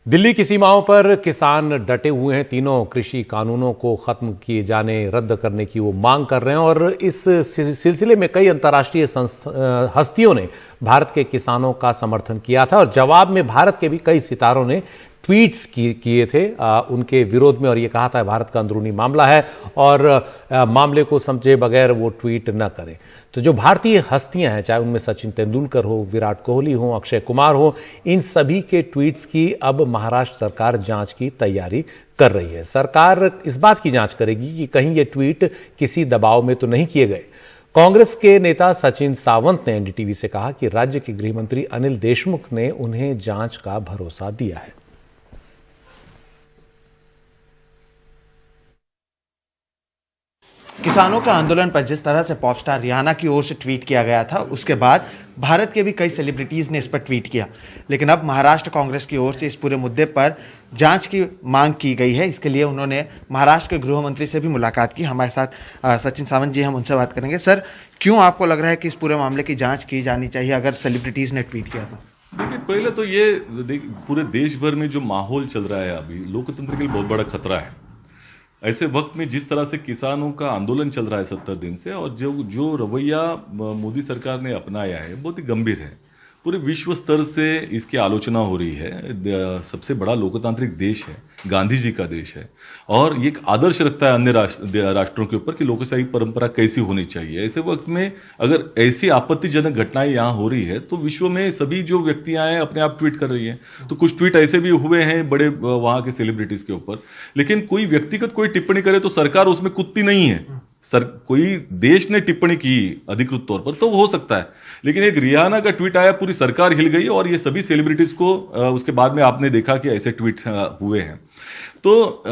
दिल्ली की सीमाओं पर किसान डटे हुए हैं। तीनों कृषि कानूनों को खत्म किए जाने, रद्द करने की वो मांग कर रहे हैं और इस सिलसिले में कई अंतर्राष्ट्रीय हस्तियों ने भारत के किसानों का समर्थन किया था और जवाब में भारत के भी कई सितारों ने ट्वीट्स किए थे उनके विरोध में और ये कहा था भारत का अंदरूनी मामला है और मामले को समझे बगैर वो ट्वीट न करें। तो जो भारतीय हस्तियां हैं, चाहे उनमें सचिन तेंदुलकर हो, विराट कोहली हो, अक्षय कुमार हो, इन सभी के ट्वीट्स की अब महाराष्ट्र सरकार जांच की तैयारी कर रही है। सरकार इस बात की जांच करेगी कि कहीं ये ट्वीट किसी दबाव में तो नहीं किए गए। कांग्रेस के नेता सचिन सावंत ने एनडीटीवी से कहा कि राज्य के गृह मंत्री अनिल देशमुख ने उन्हें जांच का भरोसा दिया है। किसानों के आंदोलन पर जिस तरह से पॉप स्टार रिहाना की ओर से ट्वीट किया गया था, उसके बाद भारत के भी कई सेलिब्रिटीज़ ने इस पर ट्वीट किया। लेकिन अब महाराष्ट्र कांग्रेस की ओर से इस पूरे मुद्दे पर जांच की मांग की गई है। इसके लिए उन्होंने महाराष्ट्र के गृह मंत्री से भी मुलाकात की। हमारे साथ सचिन सावंत जी, हम उनसे बात करेंगे। सर, क्यों आपको लग रहा है कि इस पूरे मामले की जाँच की जानी चाहिए अगर सेलिब्रिटीज़ ने ट्वीट किया था? देखिए, पहले तो ये पूरे देश भर में जो माहौल चल रहा है अभी, लोकतंत्र के लिए बहुत बड़ा खतरा है। ऐसे वक्त में जिस तरह से किसानों का आंदोलन चल रहा है 70 दिन से, और जो रवैया मोदी सरकार ने अपनाया है बहुत ही गंभीर है। पूरे विश्व स्तर से इसकी आलोचना हो रही है। सबसे बड़ा लोकतांत्रिक देश है, गांधी जी का देश है, और ये एक आदर्श रखता है अन्य राष्ट्रों के ऊपर कि लोकशाही परंपरा कैसी होनी चाहिए। ऐसे वक्त में अगर ऐसी आपत्तिजनक घटनाएं यहाँ हो रही है तो विश्व में सभी जो व्यक्तियां हैं अपने आप ट्वीट कर रही हैं। तो कुछ ट्वीट ऐसे भी हुए हैं बड़े वहाँ के सेलिब्रिटीज के ऊपर, लेकिन कोई व्यक्तिगत कोई टिप्पणी करे तो सरकार उसमें कूदती नहीं है। कोई देश ने टिप्पणी की अधिकृत तौर पर तो हो सकता है, लेकिन एक रिहाना का ट्वीट आया, पूरी सरकार हिल गई और ये सभी सेलिब्रिटीज को उसके बाद में आपने देखा कि ऐसे ट्वीट हुए हैं। तो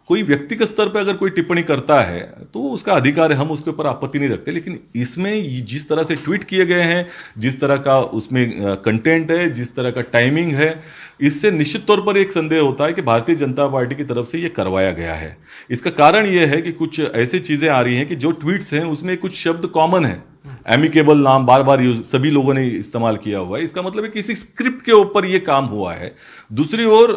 कोई व्यक्तिगत स्तर पर अगर कोई टिप्पणी करता है तो उसका अधिकार है, हम उसके ऊपर आपत्ति नहीं रखते। लेकिन इसमें जिस तरह से ट्वीट किए गए हैं, जिस तरह का उसमें कंटेंट है, जिस तरह का टाइमिंग है, इससे निश्चित तौर पर एक संदेह होता है कि भारतीय जनता पार्टी की तरफ से ये करवाया गया है। इसका कारण ये है कि कुछ ऐसी चीजें आ रही हैं कि जो ट्वीट्स हैं उसमें कुछ शब्द कॉमन है, एमिकेबल नाम बार बार सभी लोगों ने इस्तेमाल किया हुआ है। इसका मतलब है किसी स्क्रिप्ट के ऊपर ये काम हुआ है। दूसरी ओर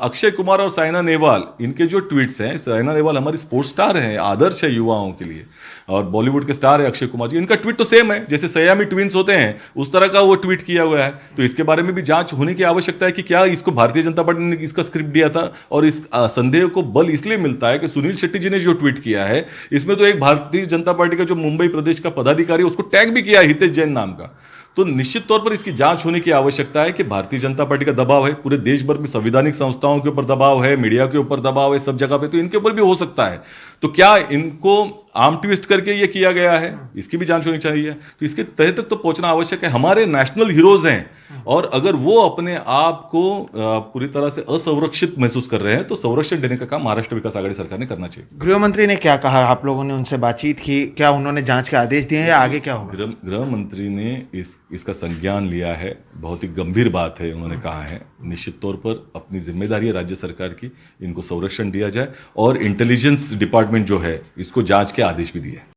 अक्षय कुमार और साइना नेहवाल, इनके जो ट्वीट्स हैं, साइना नेहवाल हमारी स्पोर्ट्स स्टार हैं, आदर्श है युवाओं के लिए, और बॉलीवुड के स्टार है अक्षय कुमार जी, इनका ट्वीट तो सेम है, जैसे सयामी ट्विंस होते हैं उस तरह का वो ट्वीट किया हुआ है। तो इसके बारे में भी जांच होने की आवश्यकता है कि क्या इसको भारतीय जनता पार्टी ने इसका स्क्रिप्ट दिया था। और इस संदेह को बल इसलिए मिलता है कि सुनील शेट्टी जी ने जो ट्वीट किया है, इसमें तो एक भारतीय जनता पार्टी का जो मुंबई प्रदेश का पदाधिकारी, उसको टैग भी किया हितेश जैन नाम का। तो निश्चित तौर पर इसकी जांच होने की आवश्यकता है कि भारतीय जनता पार्टी का दबाव है, पूरे देश भर में संवैधानिक संस्थाओं के ऊपर दबाव है, मीडिया के ऊपर दबाव है, सब जगह पे, तो इनके ऊपर भी हो सकता है। तो क्या इनको आर्म ट्विस्ट करके ये किया गया है, इसकी भी जांच होनी चाहिए। तो इसके तह तक तो पहुंचना आवश्यक है। हमारे नेशनल हीरोज हैं, और अगर वो अपने आप को पूरी तरह से असंरक्षित महसूस कर रहे हैं तो संरक्षण देने का काम महाराष्ट्र विकास आघाड़ी सरकार ने करना चाहिए। गृह मंत्री ने क्या कहा? आप लोगों ने उनसे बातचीत की? क्या उन्होंने जांच के आदेश दिए या आगे क्या होगा? गृह मंत्री ने इसका संज्ञान लिया है। बहुत ही गंभीर बात है, उन्होंने कहा है। निश्चित तौर पर अपनी जिम्मेदारी है राज्य सरकार की, इनको संरक्षण दिया जाए, और इंटेलिजेंस डिपार्टमेंट जो है इसको जांच के आदेश भी दिए।